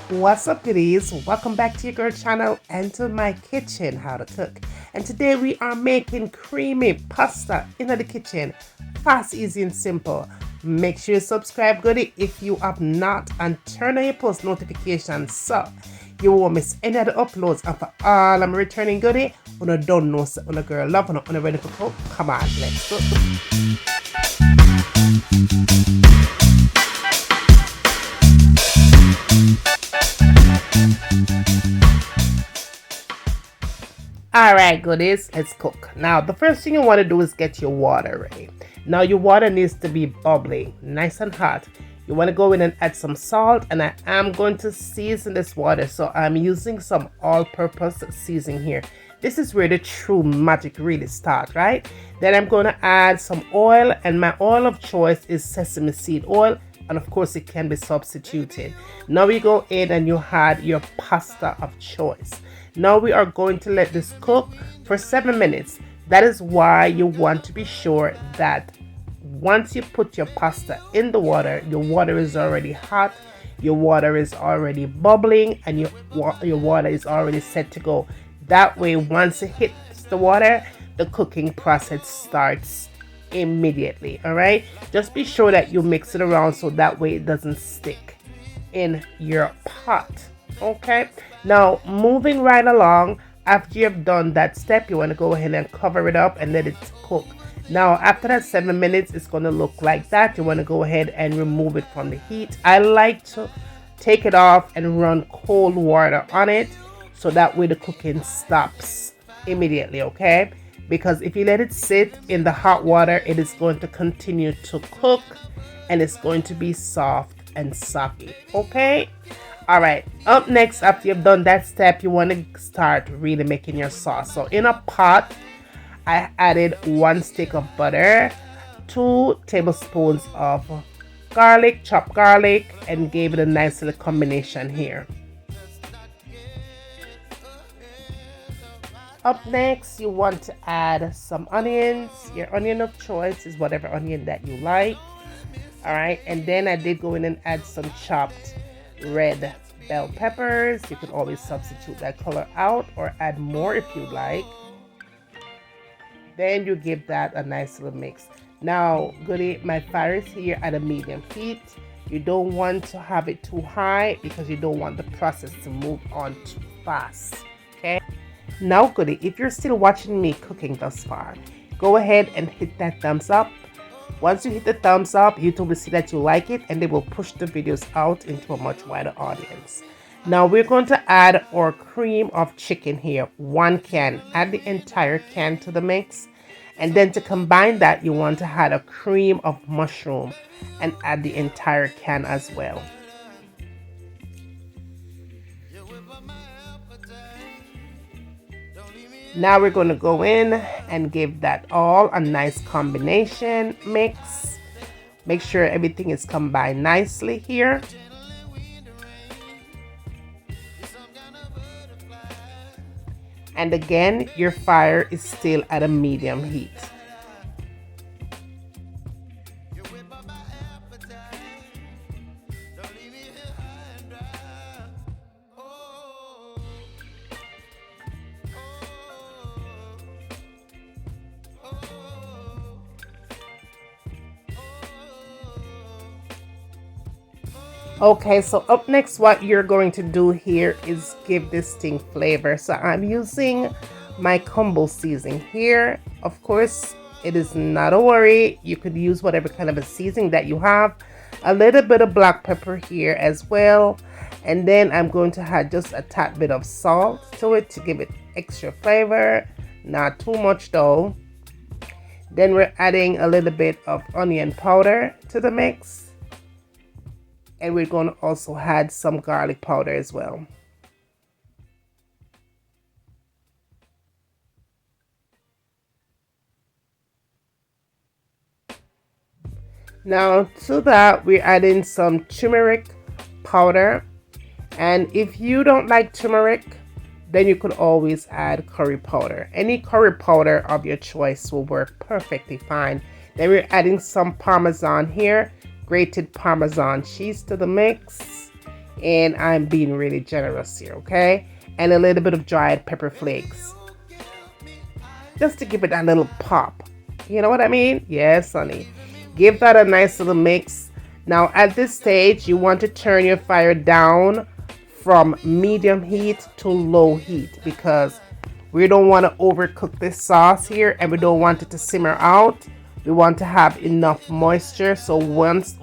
What's up, goodies? Welcome back to your girl channel and to my kitchen, how to cook. And today we are making creamy pasta in the kitchen. Fast, easy and simple. Make sure you subscribe, goodie, if you have not, and turn on your post notifications so you won't miss any of the uploads. And for all I'm returning goodie, when I don't know, so when a girl love, when I'm ready for cook, come on, let's go. Alright, goodies, let's cook. Now, the first thing you want to do is get your water ready. Now, your water needs to be bubbling, nice and hot. You want to go in and add some salt, and I am going to season this water. So I'm using some all-purpose seasoning here. This is where the true magic really starts, right? Then I'm going to add some oil, and my oil of choice is sesame seed oil. And of course, it can be substituted. Now we go in and you add your pasta of choice. Now we are going to let this cook for 7 minutes. That is why you want to be sure that once you put your pasta in the water, your water is already hot, your water is already bubbling, and your water is already set to go. That way, once it hits the water, the cooking process starts immediately. All right, just be sure that you mix it around so that way it doesn't stick in your pot. Okay, now moving right along, after you've done that step, you want to go ahead and cover it up and let it cook. Now after that 7 minutes, it's going to look like that. You want to go ahead and remove it from the heat. I like to take it off and run cold water on it so that way the cooking stops immediately. Okay, because if you let it sit in the hot water, it is going to continue to cook and it's going to be soft and soggy. Okay, all right, up next, after you've done that step, you want to start really making your sauce. So in a pot, I added 1 stick of butter, 2 tablespoons of garlic, chopped garlic, and gave it a nice little combination here. Up next, you want to add some onions. Your onion of choice is whatever onion that you like. All right, and then I did go in and add some chopped red bell peppers. You can always substitute that color out or add more if you like. Then you give that a nice little mix. Now, goodie, my fire is here at a medium heat. You don't want to have it too high because you don't want the process to move on too fast. Okay. Now, goodie, if you're still watching me cooking thus far, go ahead and hit that thumbs up. Once you hit the thumbs up, YouTube will see that you like it and they will push the videos out into a much wider audience. Now we're going to add our cream of chicken here, 1 can. Add the entire can to the mix. And then to combine that, you want to add a cream of mushroom and add the entire can as well. Now we're going to go in and give that all a nice combination mix. Make sure everything is combined nicely here. And again, your fire is still at a medium heat. Okay, so up next, what you're going to do here is give this thing flavor. So I'm using my combo seasoning here. Of course, it is not a worry. You could use whatever kind of a seasoning that you have. A little bit of black pepper here as well. And then I'm going to add just a tad bit of salt to it to give it extra flavor. Not too much though. Then we're adding a little bit of onion powder to the mix. And we're going to also add some garlic powder as well. Now to that, we're adding some turmeric powder. And if you don't like turmeric, then you could always add curry powder. Any curry powder of your choice will work perfectly fine. Then we're adding some Parmesan here, grated Parmesan cheese to the mix. and I'm being really generous here, okay? And a little bit of dried pepper flakes, just to give it that little pop. You know what I mean? Yes, honey. Give that a nice little mix. Now at this stage, you want to turn your fire down from medium heat to low heat, because we don't want to overcook this sauce here, and we don't want it to simmer out. We want to have enough moisture, so once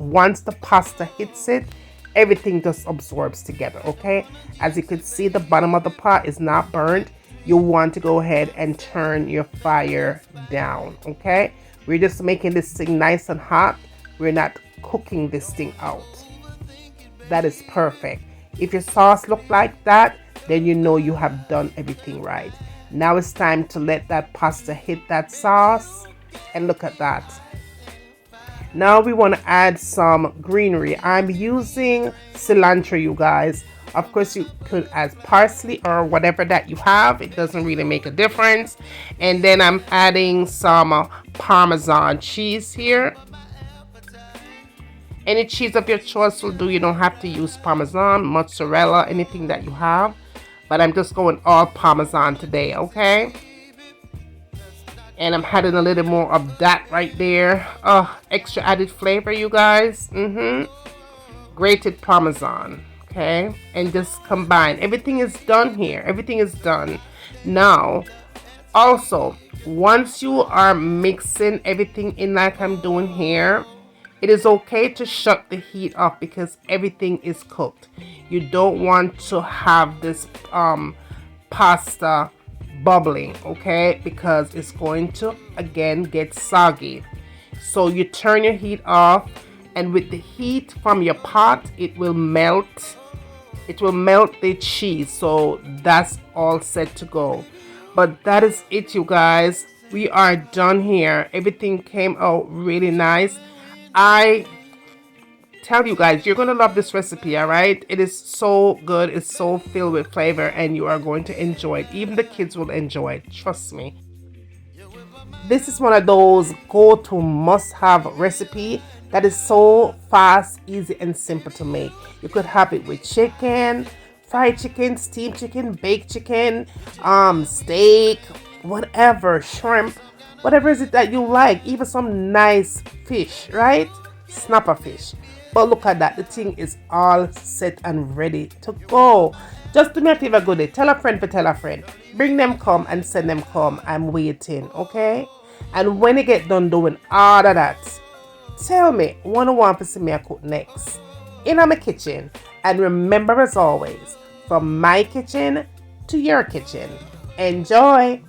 the pasta hits it, everything just absorbs together, okay? As you can see, the bottom of the pot is not burnt. You want to go ahead and turn your fire down, okay? We're just making this thing nice and hot. We're not cooking this thing out. That is perfect. If your sauce look like that, then you know you have done everything right. Now it's time to let that pasta hit that sauce, and look at that. Now we want to add some greenery. I'm using cilantro, you guys. Of course, you could add parsley or whatever that you have. It doesn't really make a difference. And then I'm adding some Parmesan cheese here. Any cheese of your choice will do. You don't have to use Parmesan, mozzarella, anything that you have. But I'm just going all Parmesan today, okay? And I'm adding a little more of that right there. Extra added flavor, you guys. Grated Parmesan, okay? And just combine. Everything is done here. Everything is done. Now, also, once you are mixing everything in like I'm doing here, it is okay to shut the heat off, because everything is cooked. You don't want to have this pasta bubbling, okay? Because it's going to again get soggy. So you turn your heat off, and with the heat from your pot, it will melt the cheese. So that's all set to go. But that is it, you guys. We are done here. Everything came out really nice. I tell you guys, you're gonna love this recipe, all right? It is so good. It's so filled with flavor, and you are going to enjoy it. Even the kids will enjoy it, trust me. This is one of those go-to must-have recipe that is so fast, easy, and simple to make. You could have it with chicken, fried chicken, steamed chicken, baked chicken, steak, whatever, shrimp, whatever is it that you like. Even some nice fish, right? Snapper fish. But look at that, the thing is all set and ready to go. Just do me a favor, goodie. Tell a friend for tell a friend. Bring them come and send them come. I'm waiting, okay? And when you get done doing all of that, tell me what you want to see me cook next in my kitchen. And remember, as always, from my kitchen to your kitchen. Enjoy!